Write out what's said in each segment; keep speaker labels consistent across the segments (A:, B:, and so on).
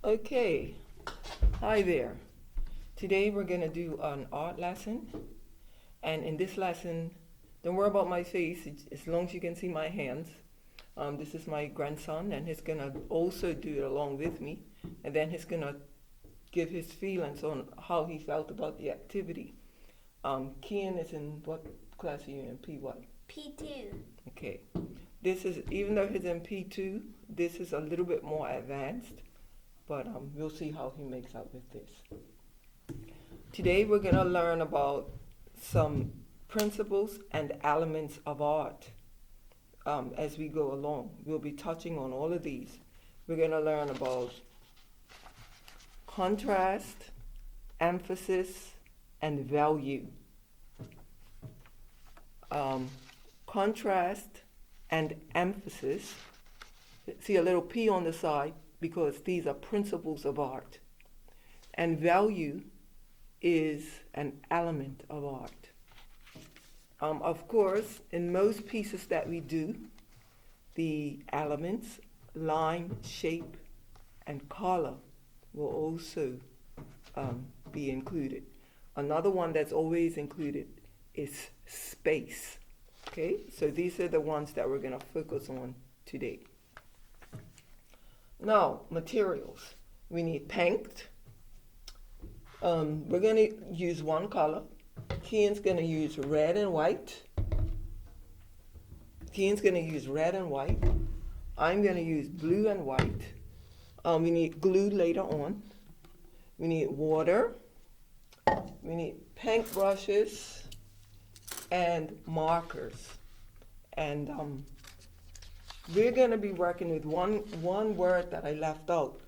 A: Okay, hi there. Today we're going to do an art lesson. And in this lesson, don't worry about my face as long as you can see my hands. This is my grandson, and he's going to also do it along with me. And then he's going to give his feelings on how he felt about the activity. Kian is in what class are you in? P what?
B: P2.
A: Okay. This is, even though he's in P2, this is a little bit more advanced. But we'll see how he makes out with this. Today we're going to learn about some principles and elements of art as we go along. We'll be touching on all of these. We're going to learn about contrast, emphasis, and value. Contrast and emphasis. See a little P on the side, because these are principles of art. And value is an element of art. Of course, in most pieces that we do, the elements, line, shape, and color will also be included. Another one that's always included is space. Okay, so these are the ones that we're going to focus on today. Now, materials. We need paint. We're going to use one color. Kian's going to use red and white. Kian's going to use red and white. I'm going to use blue and white. We need glue later on. We need water. We need paint brushes and markers. And we're going to be working with one word that I left out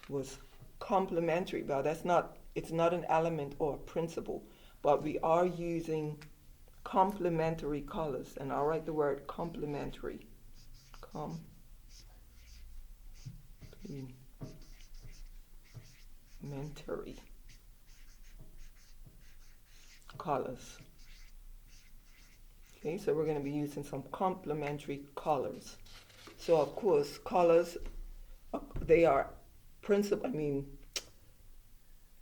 A: was complementary. Well, it's not an element or a principle, but we are using complementary colors, and I'll write the word complementary. Complementary colors. Okay, so we're going to be using some complementary colors. So of course, colors, they are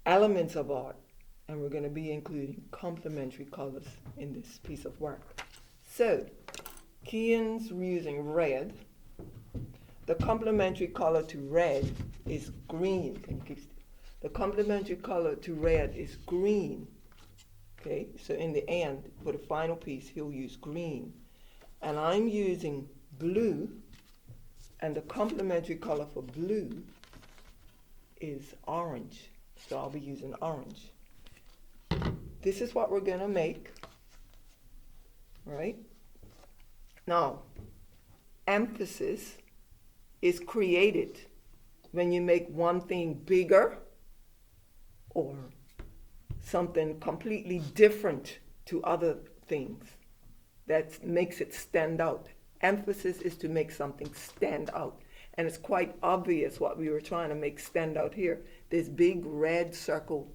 A: elements of art, and we're going to be including complementary colors in this piece of work. So, Kian's using red. The complementary color to red is green. The complementary color to red is green. Okay, so in the end, for the final piece, he'll use green. And I'm using blue. And the complementary color for blue is orange. So I'll be using orange. This is what we're going to make. Right? Now, emphasis is created when you make one thing bigger or something completely different to other things that makes it stand out. Emphasis is to make something stand out. And it's quite obvious what we were trying to make stand out here. This big red circle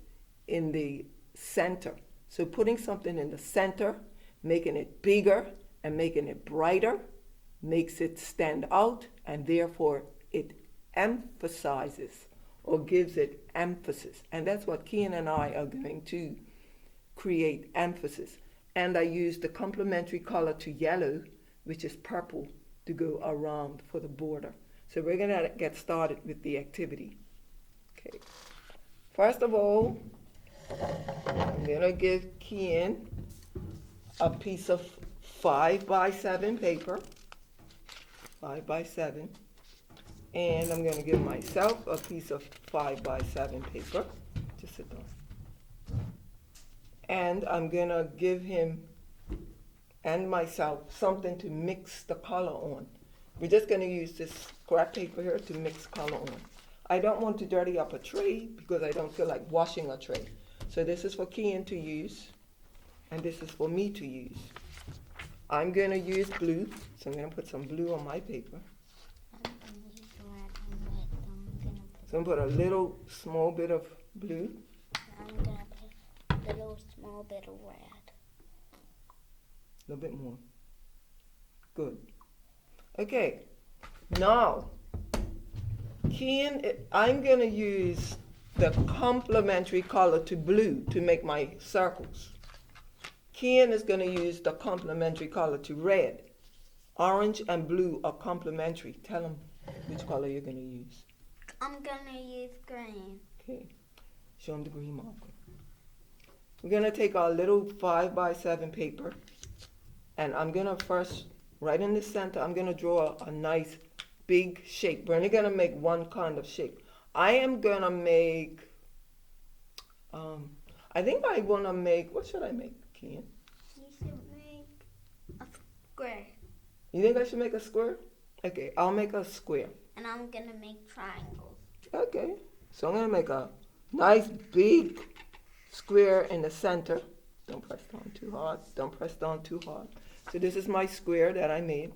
A: in the center. So putting something in the center, making it bigger and making it brighter, makes it stand out, and therefore it emphasizes or gives it emphasis. And that's what Kian and I are going to create, emphasis. And I use the complementary color to yellow, which is purple, to go around for the border. So we're going to get started with the activity. Okay. First of all, I'm going to give Kian a piece of 5x7 paper, 5x7, and I'm going to give myself a piece of 5x7 paper. Just sit down. And I'm going to give him and myself something to mix the color on. We're just going to use this scrap paper here to mix color on. I don't want to dirty up a tray because I don't feel like washing a tray. So this is for Kian to use, and this is for me to use. I'm going to use blue, so I'm going to put some blue on my paper.
B: I'm going to use red and white.
A: So I'm going to put a little small bit of blue.
B: I'm going to put a little small bit of red.
A: A little bit more. Good. Okay. Now, Kian, I'm gonna use the complementary color to blue to make my circles. Kian is gonna use the complementary color to red. Orange and blue are complementary. Tell them which color you're gonna use.
B: I'm gonna use green.
A: Okay, show them the green marker. We're gonna take our little 5x7 paper, and I'm gonna first, right in the center, I'm gonna draw a nice big shape. We're only gonna make one kind of shape. I am gonna make, I think I wanna make, what should I make, Kian?
B: You should make a square.
A: You think I should make a square? Okay, I'll make a square.
B: And I'm gonna make triangles.
A: Okay, so I'm gonna make a nice big square in the center. Don't press down too hard. Don't press down too hard. So this is my square that I made.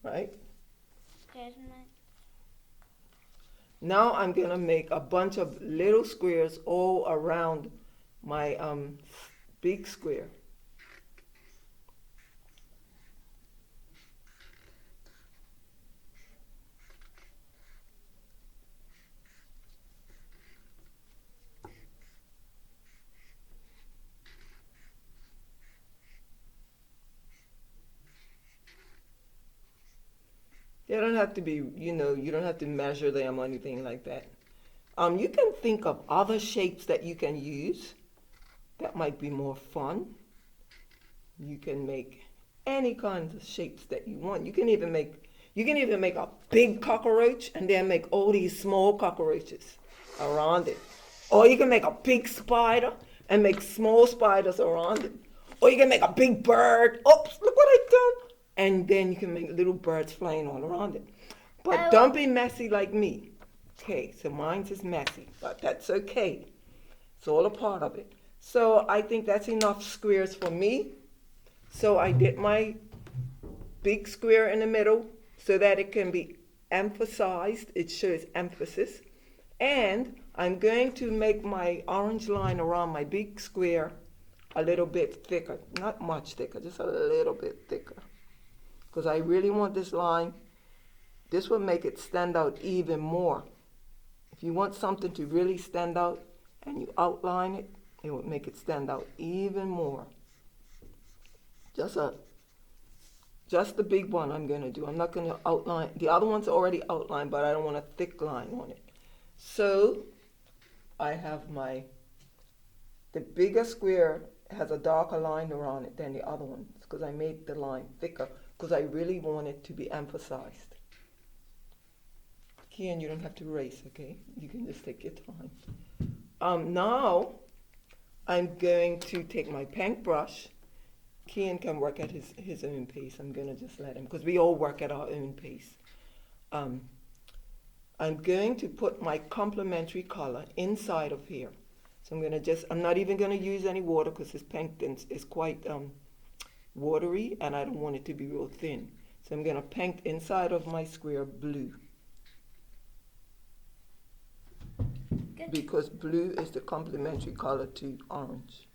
A: Right?
B: There's my
A: Now I'm gonna make a bunch of little squares all around my big square. They don't have to be, you don't have to measure them or anything like that. You can think of other shapes that you can use that might be more fun. You can make any kinds of shapes that you want. You can even make a big cockroach and then make all these small cockroaches around it. Or you can make a big spider and make small spiders around it. Or you can make a big bird. Oops, look what I done. And then you can make little birds flying all around it. But don't be messy like me. Okay, so mine's is messy, but that's okay. It's all a part of it. So I think that's enough squares for me. So I did my big square in the middle so that it can be emphasized. It shows emphasis. And I'm going to make my orange line around my big square a little bit thicker. Not much thicker, just a little bit thicker. Because I really want this line, this will make it stand out even more. If you want something to really stand out and you outline it, it will make it stand out even more. Just the big one I'm going to do. I'm not going to outline. The other one's already outlined, but I don't want a thick line on it. So I have the bigger square has a darker line around it than the other ones because I made the line thicker because I really want it to be emphasized. Kian, you don't have to race, okay? You can just take your time. Now I'm going to take my paintbrush. Kian can work at his own pace. I'm going to just let him, because we all work at our own pace. I'm going to put my complementary color inside of here. So I'm not even going to use any water because this paint is quite watery and I don't want it to be real thin. So I'm going to paint inside of my square blue.
B: Good.
A: Because blue is the complementary color to orange.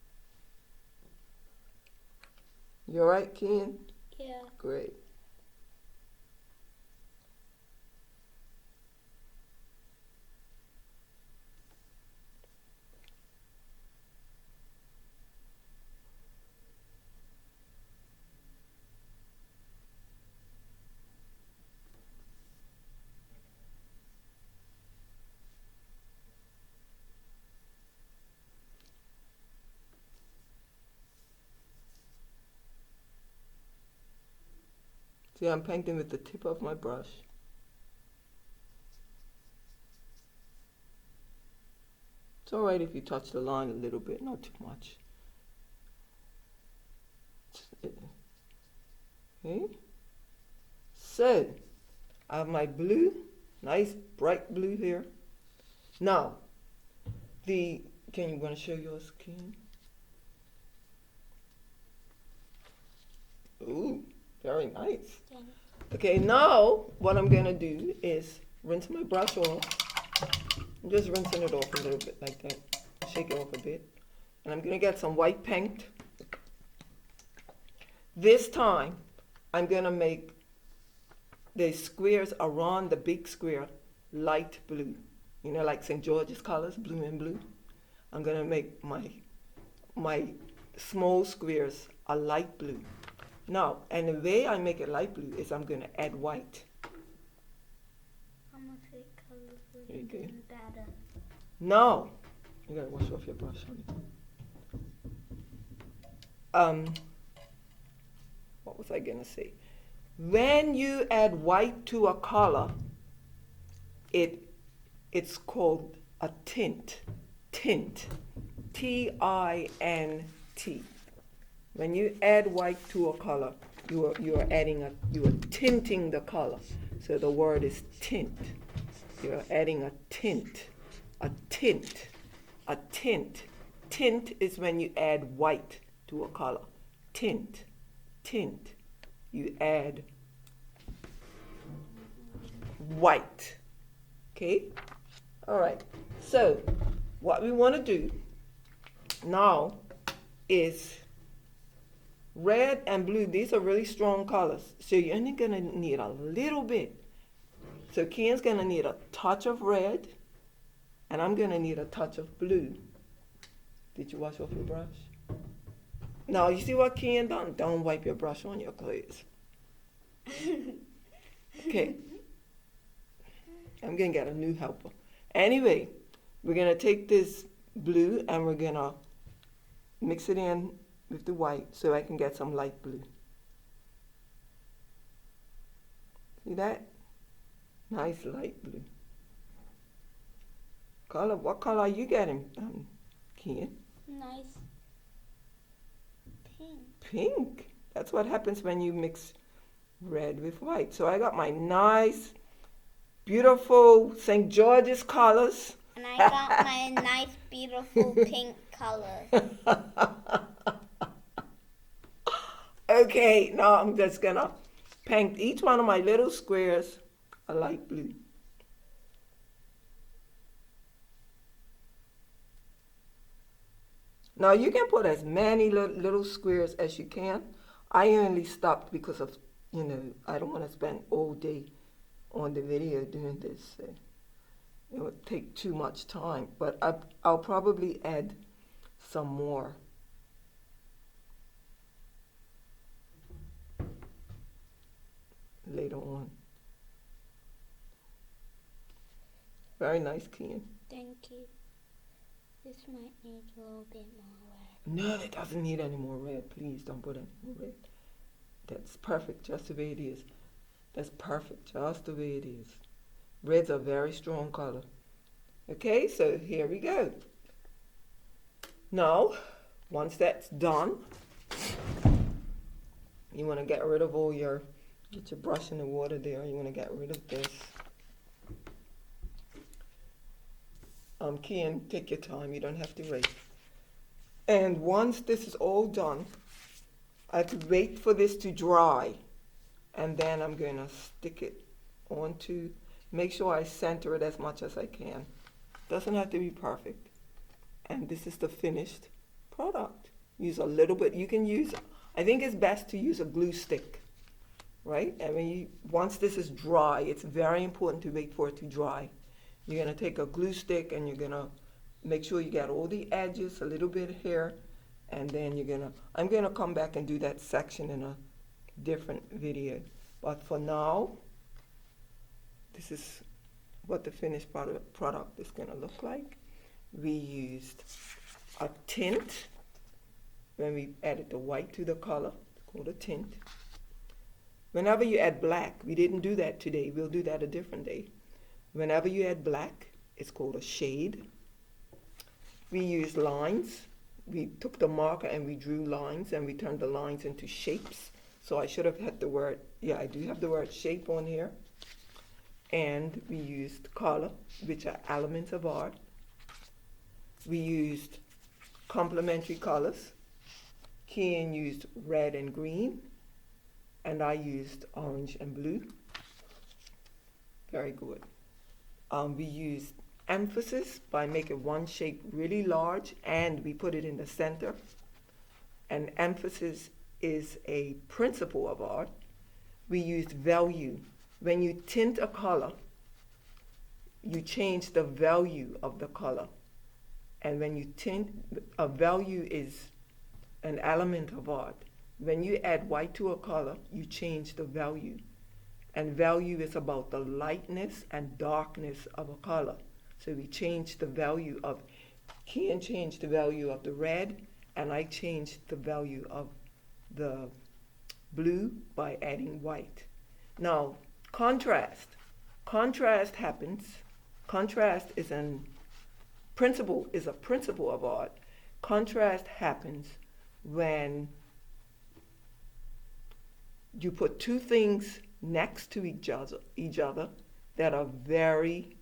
A: You all right, Kian?
B: Yeah.
A: Great. See, I'm painting with the tip of my brush. It's all right if you touch the line a little bit, not too much. Okay. So, I have my blue, nice bright blue here. Now, can you want to show yours, Ken? Ooh, very nice. Okay, now what I'm going to do is rinse my brush off. I'm just rinsing it off a little bit like that. Shake it off a bit. And I'm going to get some white paint. This time, I'm going to make the squares around the big square light blue. You know, like St. George's colors, blue and blue. I'm going to make my small squares a light blue. Now, and the way I make it light blue is I'm going to add white.
B: I'm gonna say colors
A: There
B: are
A: you go.
B: getting better.
A: Now, you got to wash off your brush, honey. What was I going to say? When you add white to a color, it's called a tint. Tint. T-I-N-T. When you add white to a color, you are tinting the color. So the word is tint. You're adding a tint. A tint. A tint. Tint is when you add white to a color. Tint. Tint. You add white. Okay? All right. So, what we want to do now is red and blue. These are really strong colors. So, you're only going to need a little bit. So, Kian's going to need a touch of red, and I'm going to need a touch of blue. Did you wash off your brush? Now, you see what Kian done? Don't wipe your brush on your clothes. Okay. I'm going to get a new helper. Anyway, we're going to take this blue and we're going to mix it in with the white so I can get some light blue. See that? Nice light blue. Color, what color are you getting, Kian?
B: Nice pink.
A: Pink. That's what happens when you mix red with white. So I got my nice, beautiful St. George's colors.
B: And I got my nice, beautiful pink color.
A: Okay, now I'm just gonna paint each one of my little squares a light blue. Now you can put as many little squares as you can. I only stopped because of, I don't want to spend all day on the video doing this. It would take too much time, but I'll probably add some more. Later on. Very nice, Kian.
B: Thank you. This might need a little bit more red.
A: No, it doesn't need any more red. Please don't put any more red. That's perfect, just the way it is. That's perfect, just the way it is. Red's a very strong color. Okay, so here we go. Now, once that's done, you want to get rid of get your brush in the water there. You want to get rid of this. Kian, take your time. You don't have to wait. And once this is all done, I have to wait for this to dry. And then I'm going to stick it onto, make sure I center it as much as I can. Doesn't have to be perfect. And this is the finished product. Use a little bit. You can use, I think it's best to use a glue stick, right? I mean, once this is dry, it's very important to wait for it to dry. You're going to take a glue stick and you're going to make sure you get all the edges, a little bit here, and then I'm going to come back and do that section in a different video. But for now, this is what the finished product is going to look like. We used a tint when we added the white to the color. It's called a tint. Whenever you add black, we didn't do that today. We'll do that a different day. Whenever you add black, it's called a shade. We used lines. We took the marker and we drew lines and we turned the lines into shapes. So I should have had the word, I do have the word shape on here. And we used color, which are elements of art. We used complementary colors. Kian used red and green, and I used orange and blue. Very good. We used emphasis by making one shape really large, and we put it in the center. And emphasis is a principle of art. We used value when you tint a color, you change the value of the color. And when you tint, a value is an element of art. When you add white to a color, you change the value. And value is about the lightness and darkness of a color. So we change the value of, Kian changed the value of the red, and I changed the value of the blue by adding white. Now, contrast. Contrast happens. Contrast is a principle of art. Contrast happens when you put two things next to each other that are very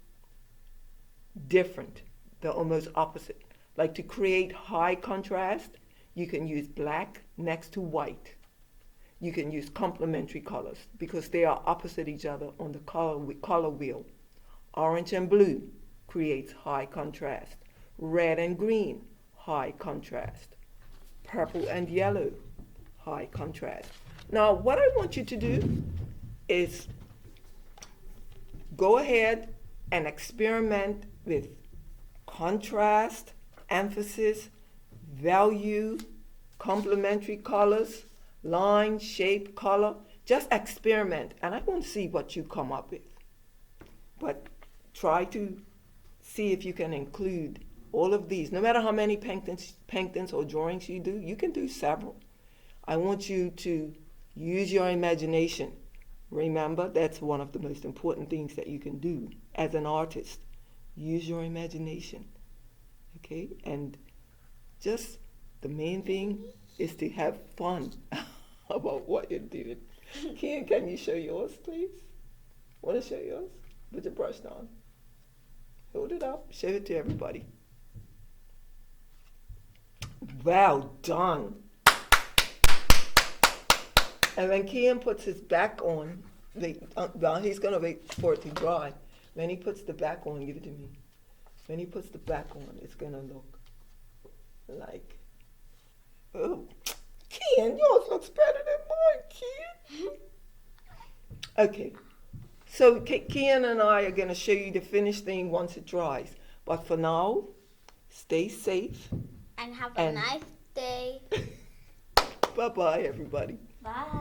A: different. They're almost opposite. Like to create high contrast, you can use black next to white. You can use complementary colors because they are opposite each other on the color wheel. Orange and blue creates high contrast. Red and green, high contrast. Purple and yellow, high contrast. Now, what I want you to do is go ahead and experiment with contrast, emphasis, value, complementary colors, line, shape, color. Just experiment, and I want to see what you come up with. But try to see if you can include all of these. No matter how many paintings or drawings you do, you can do several. I want you to use your imagination. Remember, that's one of the most important things that you can do as an artist. Use your imagination, okay? And just the main thing is to have fun about what you're doing. Can you show yours, please? Want to show yours? Put your brush down. Hold it up. Show it to everybody. Well done. And when Kian puts his back on, he's going to wait for it to dry. When he puts the back on, give it to me. When he puts the back on, it's going to look like, oh, Kian, yours looks better than mine, Kian. Okay, so Kian and I are going to show you the finished thing once it dries. But for now, stay safe.
B: And have a nice day.
A: Bye-bye, everybody.
B: Bye.